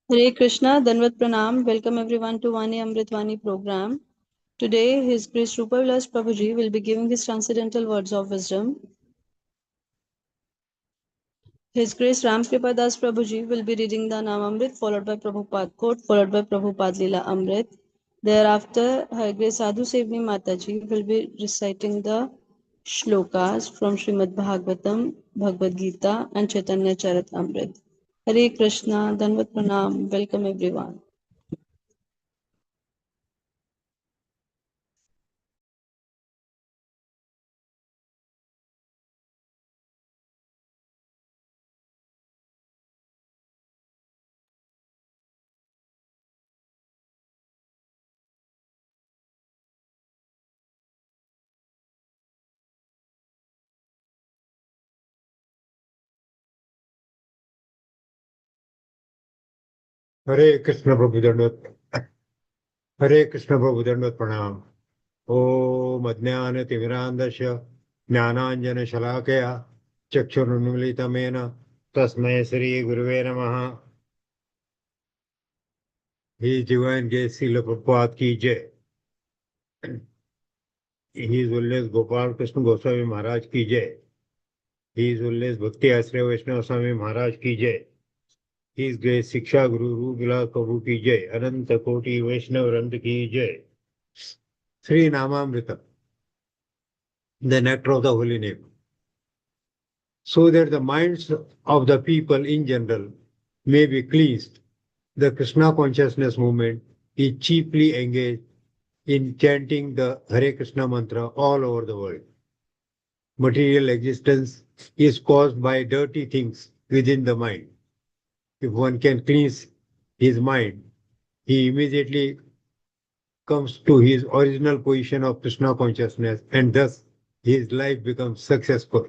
Hare Krishna, Danvat Pranam. Welcome everyone to Vani Amritvani program. Today, His Grace Rupavilas Prabhuji will be giving his transcendental words of wisdom. His Grace Ram Kripadas Prabhuji will be reading the Namamrit followed by Prabhupada quote followed by Prabhupada Leela Amrit. Thereafter, Her Grace Sadhu Sevni Mataji will be reciting the shlokas from Srimad Bhagavatam, Bhagavad Gita and Chaitanya Charitamrit. Hare Krishna, Danvat Pranam. Welcome everyone. Hare Krishna Prabhu Dandavat. Hare Krishna Prabhu Dandavat Pranam. Om Ajnana Timirandasya Jnananjana Shalakaya Chakshurunmilitamena Tasmai Sri Guruve Namaha. His Divine Grace Srila Prabhupada ki Jai. His Holiness Gopal Krishna Goswami Maharaj ki Jai. His Holiness Bhakti Ashraya Vaishnava Swami Maharaj ki Jai. His Grace Shiksha Guru Rupavilas Prabhu ki Jai. Ananta Koti Vaishnava Rand ki Jai. Sri Namamrita, the nectar of the holy name, so that the minds of the people in general may be cleansed. The Krishna consciousness movement is chiefly engaged in chanting the Hare Krishna mantra all over the world. Material existence is caused by dirty things within the mind. If one can cleanse his mind, he immediately comes to his original position of Krishna consciousness, and thus his life becomes successful.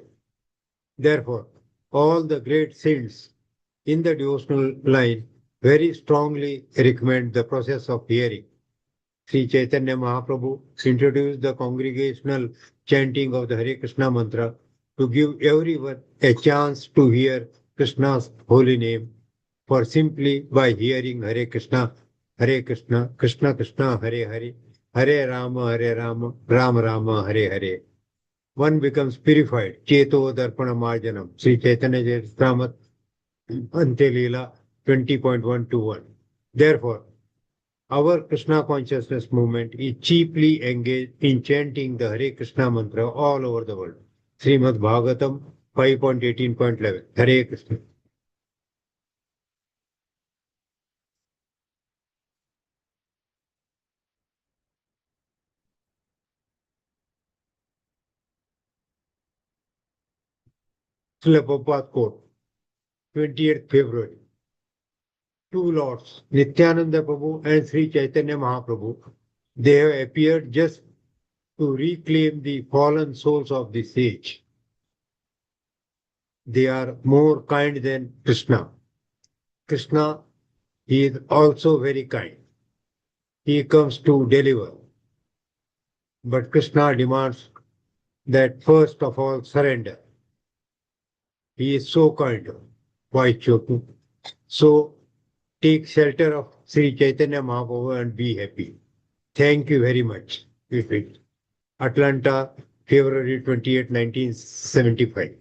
Therefore, all the great saints in the devotional line very strongly recommend the process of hearing. Sri Chaitanya Mahaprabhu introduced the congregational chanting of the Hare Krishna mantra to give everyone a chance to hear Krishna's holy name, for simply by hearing Hare Krishna, Krishna Krishna, Hare Hare, Hare Rama, Rama Rama, Hare Hare, one becomes purified. Cheto Darpana Marjanam. Sri Chaitanya Charitamrita Ante Leela 20.121. Therefore, our Krishna consciousness movement is chiefly engaged in chanting the Hare Krishna mantra all over the world. Srimad Bhagavatam 5.18.11. Hare Krishna. Srila Prabhupada quote, 28th February. Two lords, Nityananda Prabhu and Sri Chaitanya Mahaprabhu, they have appeared just to reclaim the fallen souls of this age. They are more kind than Krishna. Krishna, he is also very kind. He comes to deliver. But Krishna demands that first of all surrender. He is so kind. Why Chotu? So take shelter of Sri Chaitanya Mahaprabhu and be happy. Thank you very much. Repeat. Atlanta, February 28, 1975.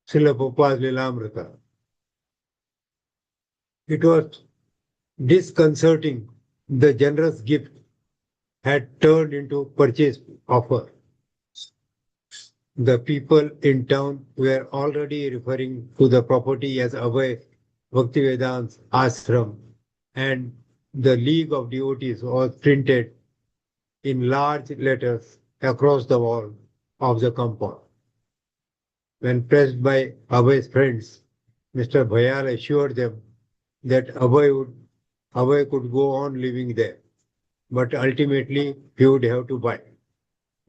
Srila Prabhupada Lilamrita. It was disconcerting. The generous gift had turned into purchase offer. The people in town were already referring to the property as Abhay Bhaktivedant's ashram, and the League of Devotees was printed in large letters across the wall of the compound. When pressed by Abhay's friends, Mr. Bhayal assured them that Abhay could go on living there, but ultimately he would have to buy.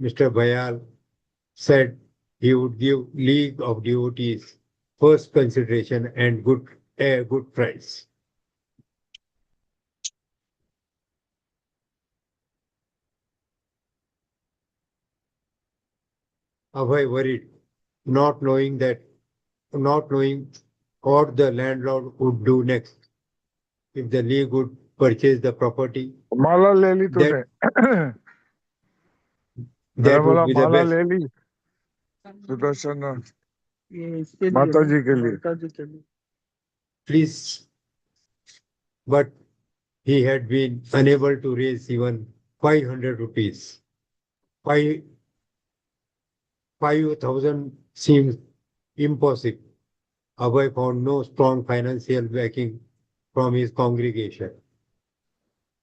Mr. Bhayal said he would give League of Devotees first consideration and a good price. Abhay worried, not knowing that, not knowing what the landlord would do next. If the league would purchase the property, माला ले ली तूने? that मैंने that would बोला be the Mala best. ले ली सुदर्शन माता जी के लिए। Please, but he had been unable to raise even 500 rupees. 5,000 seems impossible. Abhay found no strong financial backing from his congregation.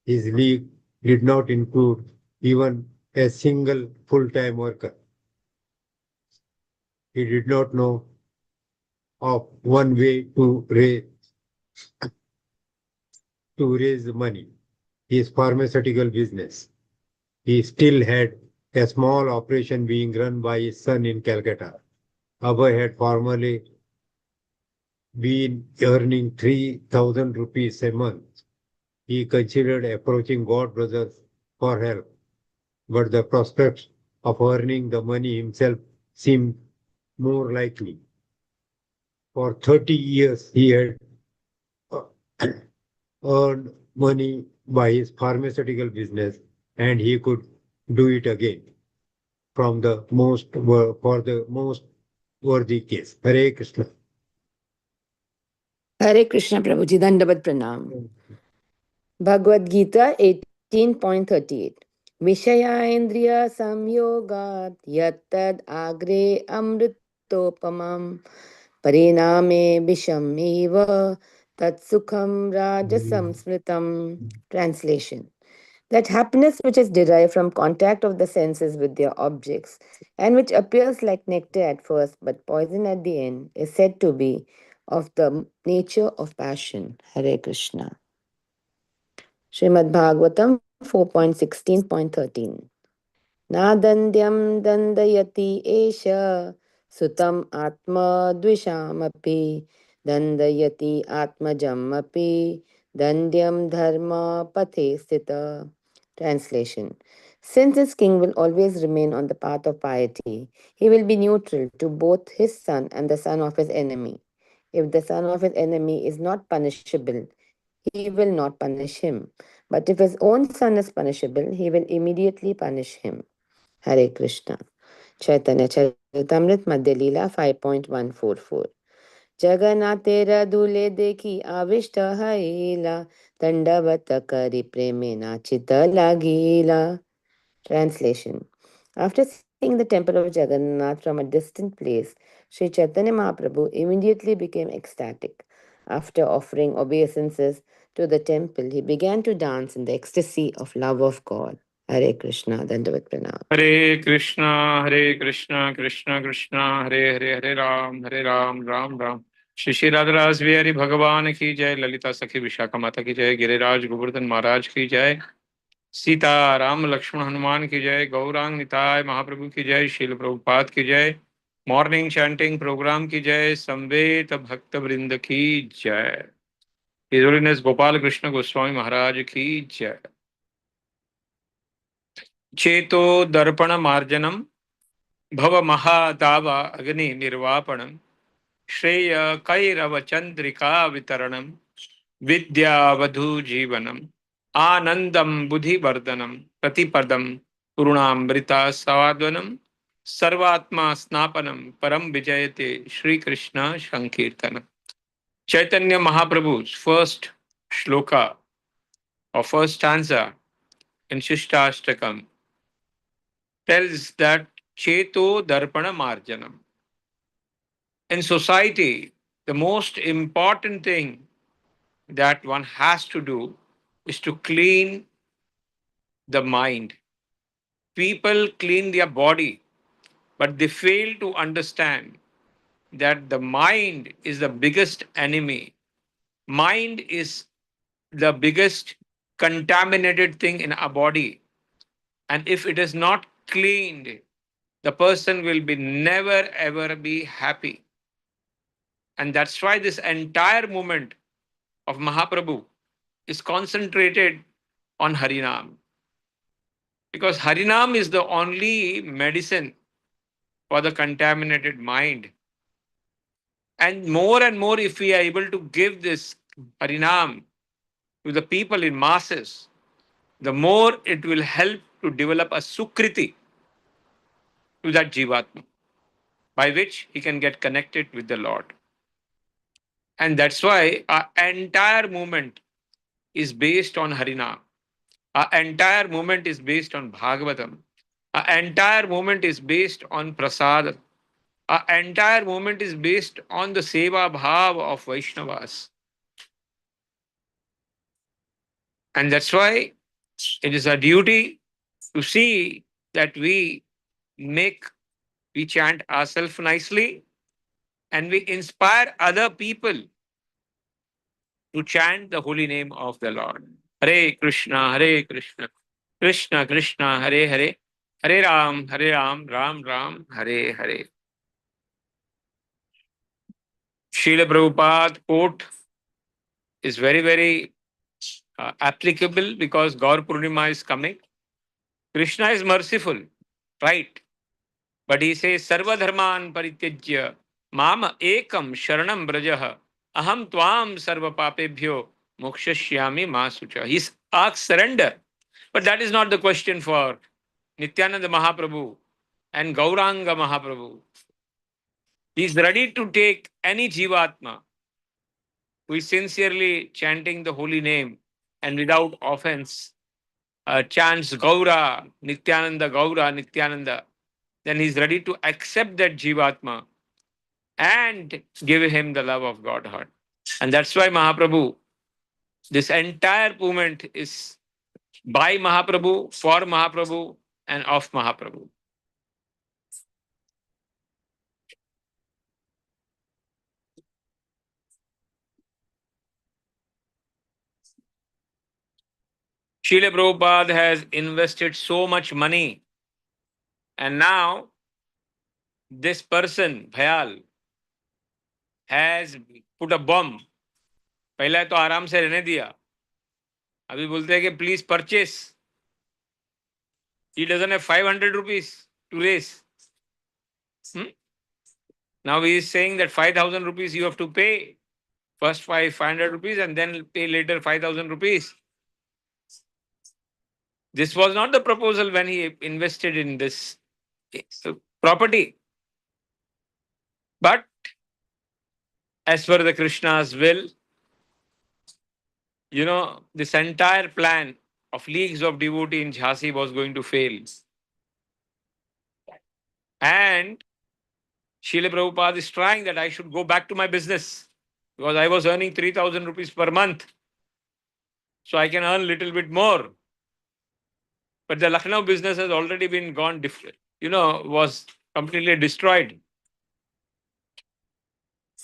His league did not include even a single full-time worker. He did not know of one way to raise money. His pharmaceutical business. He still had a small operation being run by his son in Calcutta. Abhay had formerly been earning 3,000 rupees a month. He considered approaching God brothers for help, but the prospects of earning the money himself seemed more likely. For 30 years, he had uh, earned money by his pharmaceutical business, and he could do it again for the most worthy case. Hare Krishna. Hare Krishna Prabhuji, Dandavat Pranam. Bhagavad Gita 18.38 Vishaya Samyogat Yattad Agre Amritopamam Pariname Visham Eva Tatsukham Rajasam Smritam. Translation: that happiness which is derived from contact of the senses with their objects and which appears like nectar at first but poison at the end is said to be of the nature of passion. Hare Krishna. Srimad Bhagavatam 4.16.13 Nadandyam dandayati esha sutam atma dvishamapi dandayati atmajamapi dandyam dharma pathe sthita. Translation: since this king will always remain on the path of piety, he will be neutral to both his son and the son of his enemy. If the son of his enemy is not punishable, he will not punish him. But if his own son is punishable, he will immediately punish him. Hare Krishna. Chaitanya Charitamrit Madhya Leela 5.144 जगन्नाथेर दूले देखी आविष्ट हईला दंडवत करी प्रेमे नाचित लागीला. Translation: after seeing the temple of Jagannath from a distant place, Sri Chaitanya Mahaprabhu immediately became ecstatic. After offering obeisances to the temple, he began to dance in the ecstasy of love of God. Hare Krishna, Dandavat Pranam. Hare Krishna, Hare Krishna, Krishna Krishna, Hare Hare, Hare Ram, Ram Ram. Shri Shri राधरास Bihari भगवान की जय, ललिता सखी विशाखा माता की जय, गिरिराज गोवर्धन महाराज की जय, सीता राम लक्ष्मण हनुमान की जय, गौरांग निताय महाप्रभु की जय, शील प्रभुपाद की जय, मॉर्निंग चैंटिंग प्रोग्राम की जय, संवेद भक्त वृंद की जय, हिज होलीनेस गोपाल कृष्ण गोस्वामी महाराज की जय. चेतो दर्पण मार्जनम भव महादाव अग्नि निर्वापणम श्रेय कैरव चंद्रिका वितरणम विद्यावधु जीवनम आनंदम बुद्धिवर्धनम प्रतिपदम पूर्णामृता स्वादनम सर्वात्मा स्नापनम परम विजयते श्री कृष्ण संकीर्तन. Chaitanya Mahaprabhu's first shloka or first stanza in Shishtastakam tells that Cheto Darpana Marjanam. In society, the most important thing that one has to do is to clean the mind. People clean their body, but they fail to understand that the mind is the biggest enemy. Mind is the biggest contaminated thing in our body. And if it is not cleaned, the person will be never ever be happy. And that's why this entire movement of Mahaprabhu is concentrated on Harinam. Because Harinam is the only medicine for the contaminated mind. And more, if we are able to give this Harinam to the people in masses, the more it will help to develop a Sukriti to that Jivatma, by which he can get connected with the Lord. And that's why our entire movement is based on Harinam. Our entire movement is based on Bhagavatam. Our entire movement is based on Prasad. Our entire movement is based on the Seva Bhav of Vaishnavas. And that's why it is our duty to see that we chant ourselves nicely and we inspire other people to chant the holy name of the Lord. Hare Krishna, Hare Krishna, Krishna Krishna, Hare Hare, Hare Ram, Ram Ram, Hare Hare. Srila Prabhupada quote is very, very applicable because Gaur Purnima is coming. Krishna is merciful, right? But he says, Sarva Dharman Parityajya Mam Ekam Sharanam Brajah Aham Tvam Sarva Papebhyo Mokshashyami Masucha. He asks surrender. But that is not the question for Nityananda Mahaprabhu and Gauranga Mahaprabhu. He is ready to take any Jivatma who is sincerely chanting the holy name and without offense chants Gaura, Nityananda, then he is ready to accept that Jivatma and give him the love of Godhead. And that's why Mahaprabhu, this entire movement is by Mahaprabhu, for Mahaprabhu, and of Mahaprabhu. Srila Prabhupada has invested so much money, and now this person, Bhayal, has put a bomb. पहले तो आराम से रहने दिया, अभी बोलते हैं कि please purchase. He doesn't have 500 rupees to raise. Now he is saying that 5,000 rupees you have to pay. First 500 rupees and then pay later 5,000 rupees. This was not the proposal when he invested in this property. But as per the Krishna's will, this entire plan of leagues of devotee in Jhansi was going to fail. And Srila Prabhupada is trying that I should go back to my business because I was earning 3,000 rupees per month. So I can earn a little bit more. But the Lucknow business has already been was completely destroyed.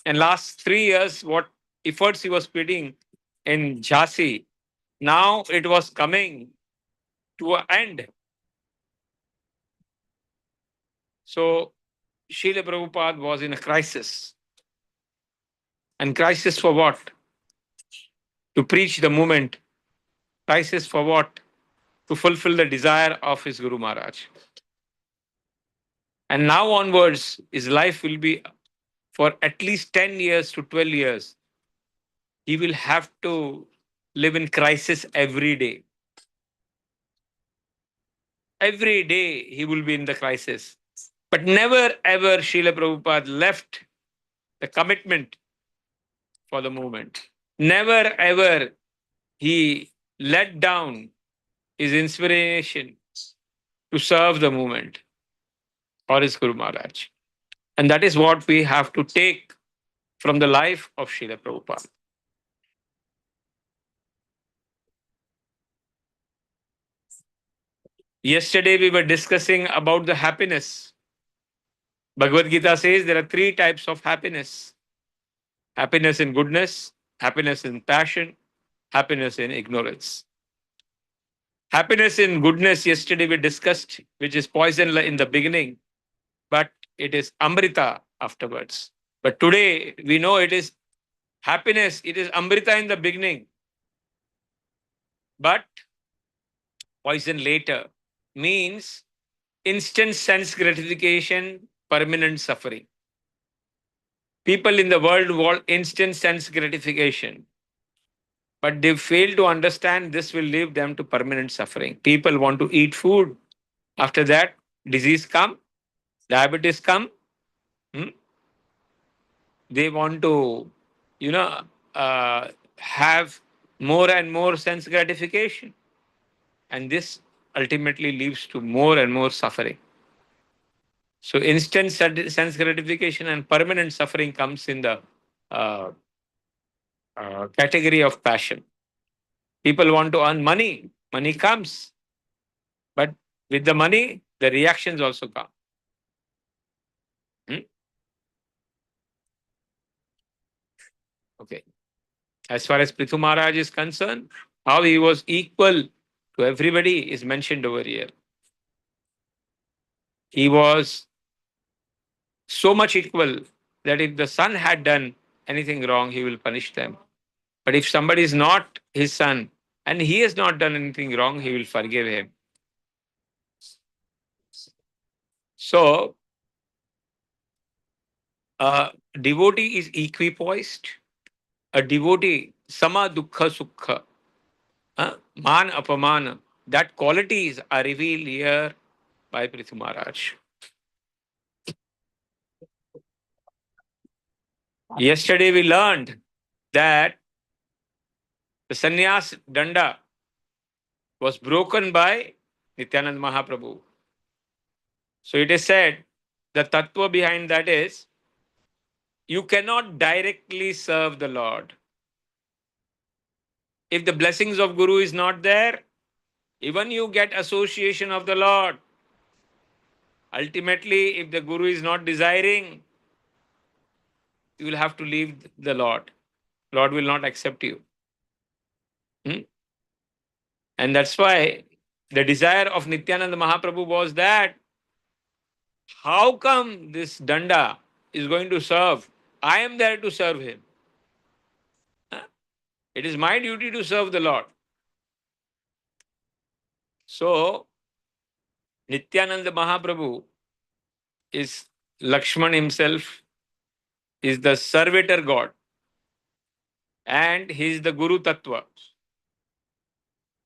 And last 3 years, what efforts he was putting in Jhansi, now it was coming to an end. So Srila Prabhupada was in a crisis. And crisis for what? To preach the movement. Crisis for what? To fulfill the desire of his Guru Maharaj. And now onwards, his life will be for at least 10 years to 12 years. He will have to live in crisis every day. Every day he will be in the crisis. But never ever Srila Prabhupada left the commitment for the movement. Never ever he let down his inspiration to serve the movement or his Guru Maharaj. And that is what we have to take from the life of Srila Prabhupada. Yesterday we were discussing about the happiness. Bhagavad Gita says there are 3 types of happiness. Happiness in goodness, happiness in passion, happiness in ignorance. Happiness in goodness, yesterday we discussed, which is poison in the beginning, but it is Amrita afterwards. But today we know it is happiness, it is Amrita in the beginning, but poison later. Means instant sense gratification permanent suffering. People in the world want instant sense gratification, but they fail to understand this will lead them to permanent suffering. People want to eat food. After that, disease come, diabetes come. hmm? They want to, you know, have more and more sense gratification. And this ultimately leads to more and more suffering. So instant sense gratification and permanent suffering comes in the uh, category of passion. People want to earn money. Money comes. But with the money, the reactions also come. Hmm? Okay. As far as Prithu Maharaj is concerned, how he was equal to everybody is mentioned over here. He was so much equal that if the son had done anything wrong, he will punish them. But if somebody is not his son and he has not done anything wrong, he will forgive him. So, a devotee is equipoised. A devotee, sama dukkha sukha, man apamana, that qualities are revealed here by Prithu Maharaj. Yesterday we learned that the sannyas danda was broken by Nityanand Mahaprabhu. So it is said, the tattva behind that is, you cannot directly serve the Lord. If the blessings of Guru is not there, even you get association of the Lord. Ultimately, if the Guru is not desiring, you will have to leave the Lord. Lord will not accept you. And that's why the desire of Nityananda Mahaprabhu was that, how come this danda is going to serve? I am there to serve him. It is my duty to serve the Lord. So, Nityananda Mahaprabhu is Lakshman himself, is the servitor God, and he is the Guru Tattva.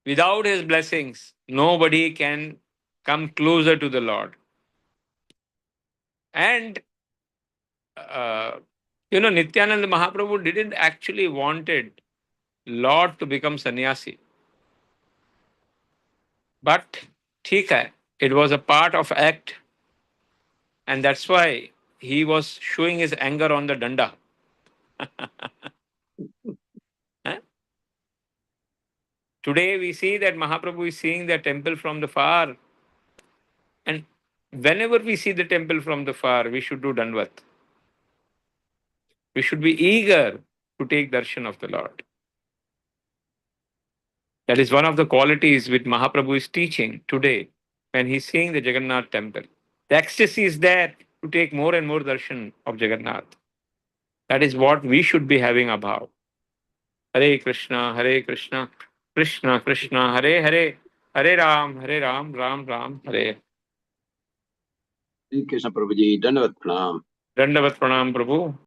Without his blessings, nobody can come closer to the Lord. And Nityananda Mahaprabhu didn't actually wanted Lord to become sannyasi. But theek hai, it was a part of act, and that's why he was showing his anger on the danda. Huh? Today we see that Mahaprabhu is seeing the temple from the far, and whenever we see the temple from the far, we should do Dandvat. We should be eager to take darshan of the Lord. That is one of the qualities which Mahaprabhu is teaching today when he's seeing the Jagannath temple. The ecstasy is there to take more and more darshan of Jagannath. That is what we should be having above. Hare Krishna, Krishna Krishna, Hare Hare, Hare Ram, Ram Ram, Hare. Krishna Prabhuji, Dandavat Pranam. Dandavat Pranam, Prabhu.